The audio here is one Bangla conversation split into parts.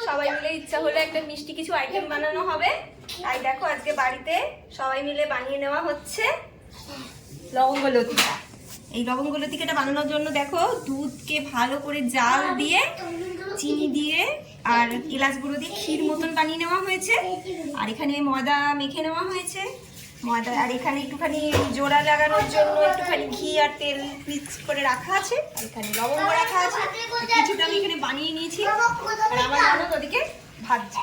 সবাই মিলে ইচ্ছা হলে একটা মিষ্টি কিছু আইটেম বানানো হবে। তাই দেখো আজকে বাড়িতে সবাই মিলে বানিয়ে নেওয়া হচ্ছে লবঙ্গ লতিকা। এই লবঙ্গ লতিকাটা বানানোর জন্য দেখো দুধকে ভালো করে জাল দিয়ে চিনি দিয়ে আর এলাচ গুঁড়ো দিয়ে ক্ষীর মতন বানিয়ে নেওয়া হয়েছে। আর এখানে ময়দা মেখে নেওয়া হয়েছে, ময়দা, আর এখানে একটুখানি জোড়া লাগানোর জন্য একটুখানি ঘি আর তেল মিক্স করে রাখা আছে। আর এখানে লবঙ্গ রাখা আছে, কিছুটা আমি এখানে বানিয়ে নিয়েছি। আর আমার জন্য ওদিকে ভাজছি।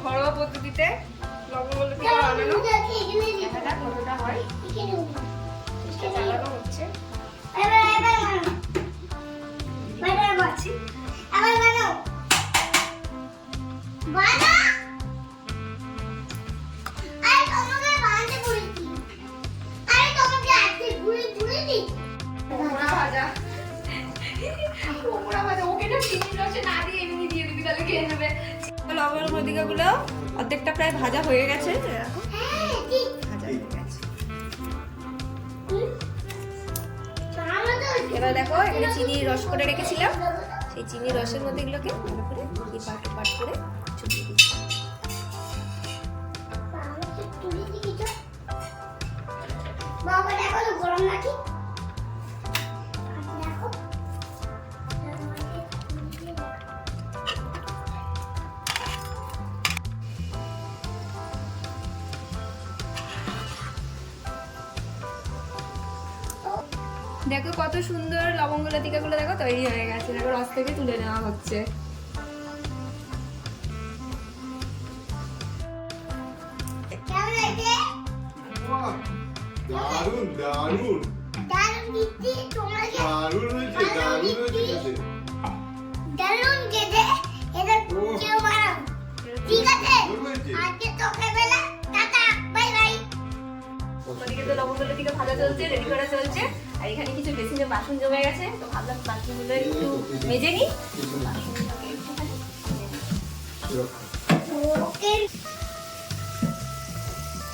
ঘরোয়া পদ্ধতিতে লবঙ্গ লতিকা বানানো, দেখা যাক কতটা হয়, চেষ্টা চালানো হচ্ছে। লবঙ্গ লতিকাগুলো অর্ধেকটা প্রায় ভাজা হয়ে গেছে, ভাজা হয়ে গেছে। এবার দেখো এখানে চিনির রস করে রেখেছিলাম, সেই চিনির রসের মধ্যে এগুলোকে ভালো করে পাট করে চুপিয়ে দিচ্ছি। দেখো কত সুন্দর লবঙ্গ লতিকাগুলো দেখো তৈরি হয়ে গেছে। দেখো রস থেকে তুলে নেওয়া হচ্ছে। দারুন দারুন দারুন দিদি, তোমরা দারুন হয়েছে, দারুন হয়েছে, দারুন গেদে। এটা কেউ বানাও, ঠিক আছে? আজকে তোকে বেলা টাটা, বাই বাই। ওদিকে তো লবঙ্গ লতিকা ভাজা চলছে, রেডি করা চলছে। আর এখানে কিছু বেসিনে বাসন জমে গেছে, তো ভাবলাম বাসনগুলো একটু মেজে নিই। বাসনগুলোকে একটুখানি ওকে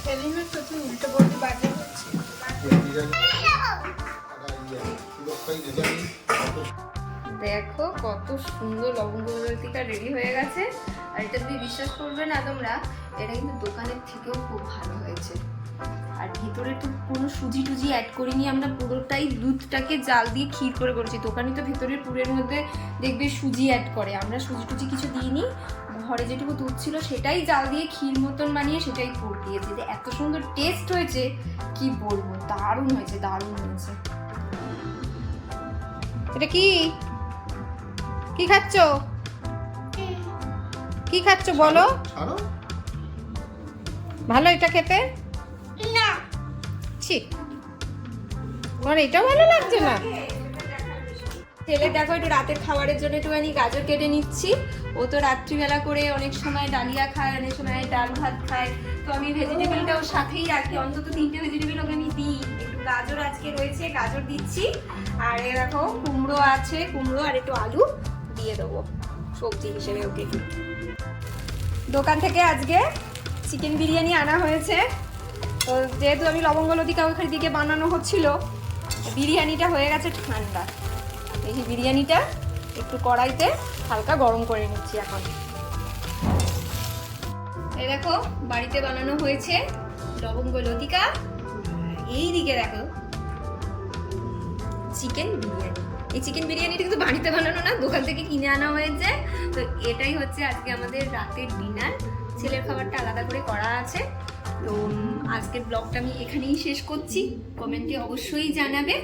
হেলিমেট তো উল্টো পড়তে বাজে হচ্ছে। দেখো কত সুন্দর লবঙ্গ লতিকা রেডি হয়ে গেছে। আর এটা তুমি বিশ্বাস করবে না তোমরা, এটা কিন্তু দোকানের থেকেও খুব ভালো হয়েছে। আর ভিতরে তো কোনো সুজি টুজি অ্যাড করিনি আমরা, পুরোটাই দুধটাকে জাল দিয়ে ক্ষীর করে করেছি। দোকানে তো ভেতরের পুরের মধ্যে দেখবে সুজি অ্যাড করে, আমরা সুজি টুজি কিছু দিইনি। ঘরে যেটুকু দুধ ছিল সেটাই জাল দিয়ে ক্ষীর মতন বানিয়ে সেটাই পুর দিয়েছি। যে এত সুন্দর টেস্ট হয়েছে কি বলবো, দারুণ হয়েছে, দারুণ হয়েছে। এটা কি কি খাচ্ছো, কি খাচ্ছো বলো? ভালো এটা খেতে? না, ঠিক আমার এটাও ভালো লাগছে না। ছেলে দেখো একটু রাতের খাবারের জন্য একটুখানি গাজর কেটে নিচ্ছি। ও তো রাত্রিবেলা করে অনেক সময় ডালিয়া খায়, অনেক সময় ডাল ভাত খায়, তো আমি ভেজিটেবলটা ওর সাথেই রাখি। অন্তত 3টে ভেজিটেবল ওকে আমি দিই। একটু গাজর আজকে রয়েছে, গাজর দিচ্ছি। আর এ দেখো কুমড়ো আছে, কুমড়ো আর একটু আলু দিয়ে দেবো সবজি হিসেবে ওকে। দোকান থেকে আজকে চিকেন বিরিয়ানি আনা হয়েছে। তো যেহেতু আমি লবঙ্গ লতিকা ওখান দিকে বানানো হচ্ছিল, বিরিয়ানিটা হয়ে গেছে ঠান্ডা। এই যে বিরিয়ানিটা একটু কড়াইতে হালকা গরম করে নিচ্ছি এখন। এই দেখো বাড়িতে বানানো হয়েছে লবঙ্গ লতিকা। এই দিকে দেখো চিকেন বিরিয়ানি। এই চিকেন বিরিয়ানিটা কিন্তু বাড়িতে বানানো না, দোকান থেকে কিনে আনা হয়েছে। তো এটাই হচ্ছে আজকে আমাদের রাতের ডিনার। ছেলের খাবারটা আলাদা করে করা আছে। তো আজকের ব্লগটা আমি এখানেই শেষ করছি। কমেন্টে অবশ্যই জানাবে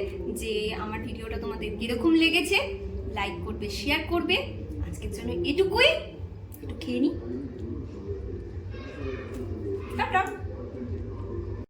যে আমার ভিডিওটা তোমাদের কিরকম লেগেছে। লাইক করবে, শেয়ার করবে। আজকের জন্য এটুকুই, একটু খেয়ে নিই। টাটা।